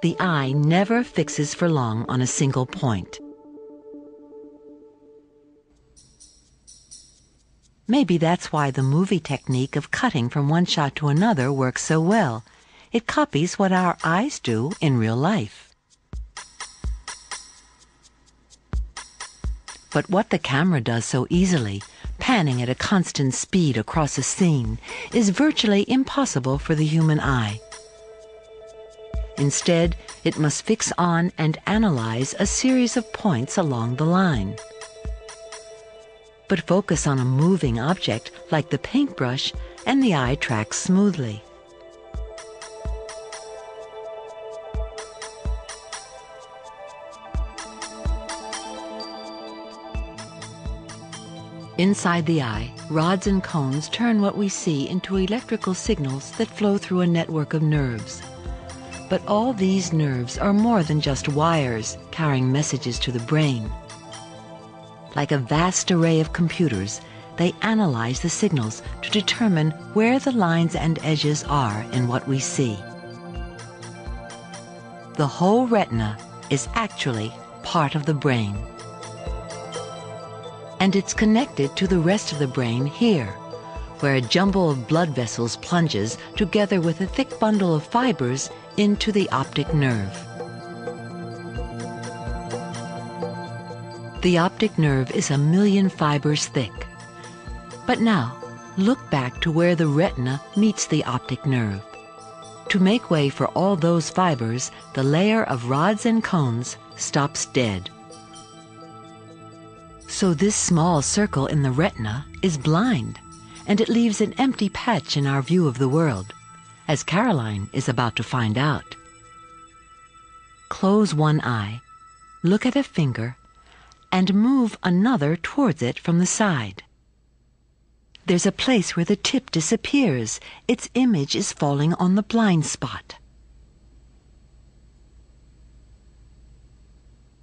The eye never fixes for long on a single point. Maybe that's why the movie technique of cutting from one shot to another works so well. It copies what our eyes do in real life. But what the camera does so easily, panning at a constant speed across a scene, is virtually impossible for the human eye. Instead, it must fix on and analyze a series of points along the line. But focus on a moving object like the paintbrush, and the eye tracks smoothly. Inside the eye, rods and cones turn what we see into electrical signals that flow through a network of nerves. But all these nerves are more than just wires carrying messages to the brain. Like a vast array of computers, they analyze the signals to determine where the lines and edges are in what we see. The whole retina is actually part of the brain. And it's connected to the rest of the brain here, where a jumble of blood vessels plunges together with a thick bundle of fibers into the optic nerve. The optic nerve is 1 million fibers thick. But now, look back to where the retina meets the optic nerve. To make way for all those fibers, the layer of rods and cones stops dead. So this small circle in the retina is blind, and it leaves an empty patch in our view of the world, as Caroline is about to find out. Close one eye, look at a finger, and move another towards it from the side. There's a place where the tip disappears. Its image is falling on the blind spot.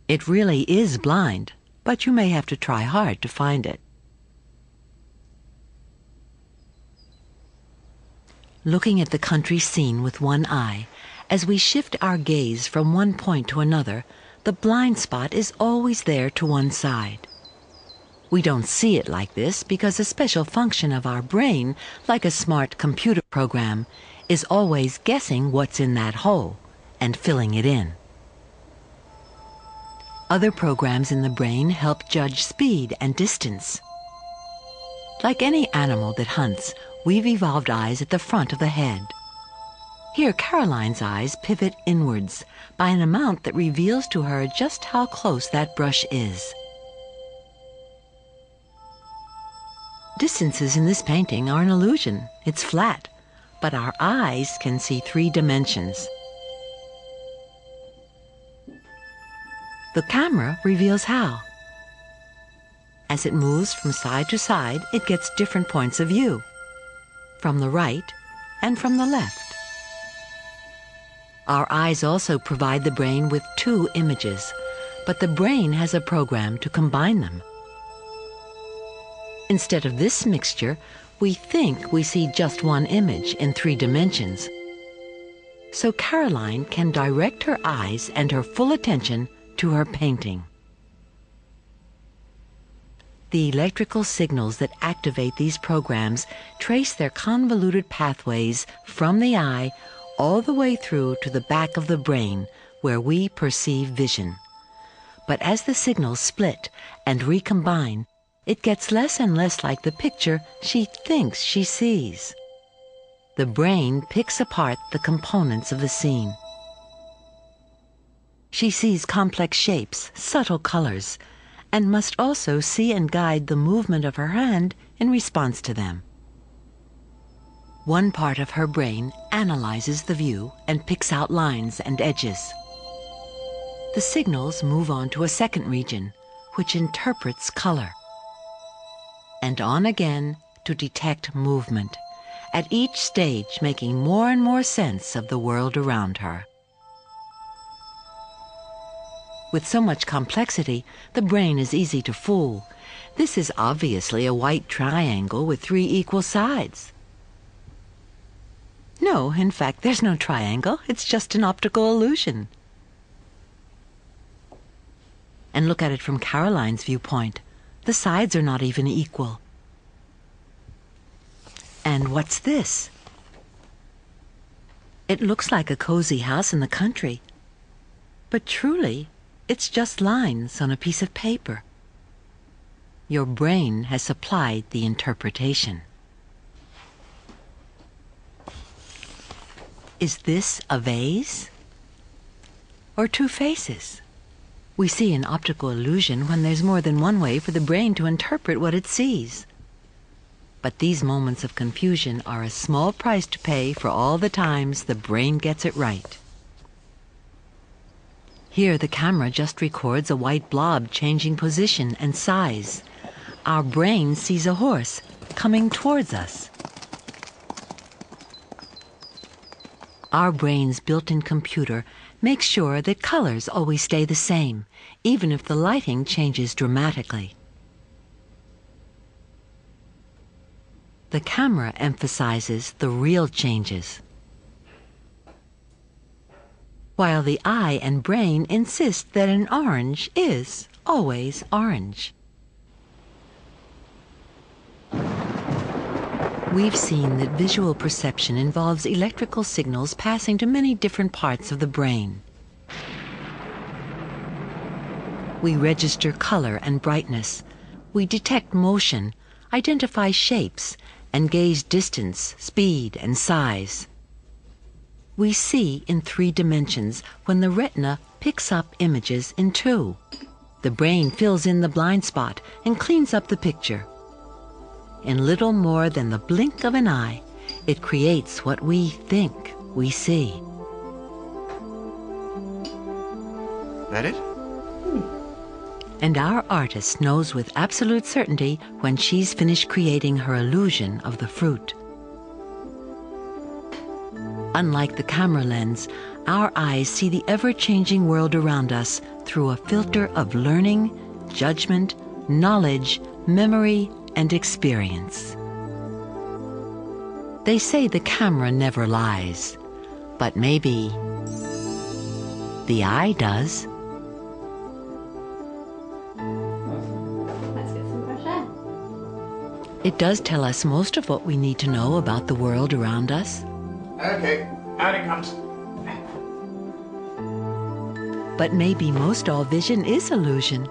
It really is blind, but you may have to try hard to find it. Looking at the country scene with one eye, as we shift our gaze from one point to another, the blind spot is always there to one side. We don't see it like this because a special function of our brain, like a smart computer program, is always guessing what's in that hole and filling it in. Other programs in the brain help judge speed and distance. Like any animal that hunts, we've evolved eyes at the front of the head. Here, Caroline's eyes pivot inwards by an amount that reveals to her just how close that brush is. Distances in this painting are an illusion. It's flat, but our eyes can see 3 dimensions. The camera reveals how. As it moves from side to side, it gets different points of view, from the right and from the left. Our eyes also provide the brain with 2 images, but the brain has a program to combine them. Instead of this mixture, we think we see just one image in 3 dimensions. So Caroline can direct her eyes and her full attention to her painting. The electrical signals that activate these programs trace their convoluted pathways from the eye all the way through to the back of the brain, where we perceive vision. But as the signals split and recombine, it gets less and less like the picture she thinks she sees. The brain picks apart the components of the scene. She sees complex shapes, subtle colors, and must also see and guide the movement of her hand in response to them. One part of her brain analyzes the view and picks out lines and edges. The signals move on to a second region, which interprets color. And on again to detect movement, at each stage making more and more sense of the world around her. With so much complexity, the brain is easy to fool. This is obviously a white triangle with 3 equal sides. No, in fact, there's no triangle. It's just an optical illusion. And look at it from Caroline's viewpoint. The sides are not even equal. And what's this? It looks like a cozy house in the country. But truly, it's just lines on a piece of paper. Your brain has supplied the interpretation. Is this a vase? Or two faces? We see an optical illusion when there's more than one way for the brain to interpret what it sees. But these moments of confusion are a small price to pay for all the times the brain gets it right. Here the camera just records a white blob changing position and size. Our brain sees a horse coming towards us. Our brain's built-in computer makes sure that colors always stay the same, even if the lighting changes dramatically. The camera emphasizes the real changes, while the eye and brain insist that an orange is always orange. We've seen that visual perception involves electrical signals passing to many different parts of the brain. We register color and brightness. We detect motion, identify shapes, and gauge distance, speed, and size. We see in 3 dimensions when the retina picks up images in 2. The brain fills in the blind spot and cleans up the picture. In little more than the blink of an eye, it creates what we think we see. That it? And our artist knows with absolute certainty when she's finished creating her illusion of the fruit. Unlike the camera lens, our eyes see the ever-changing world around us through a filter of learning, judgment, knowledge, memory, and experience. They say the camera never lies, but maybe the eye does. Let's get some fresh air. It does tell us most of what we need to know about the world around us. Okay, out it comes. But maybe most all vision is illusion.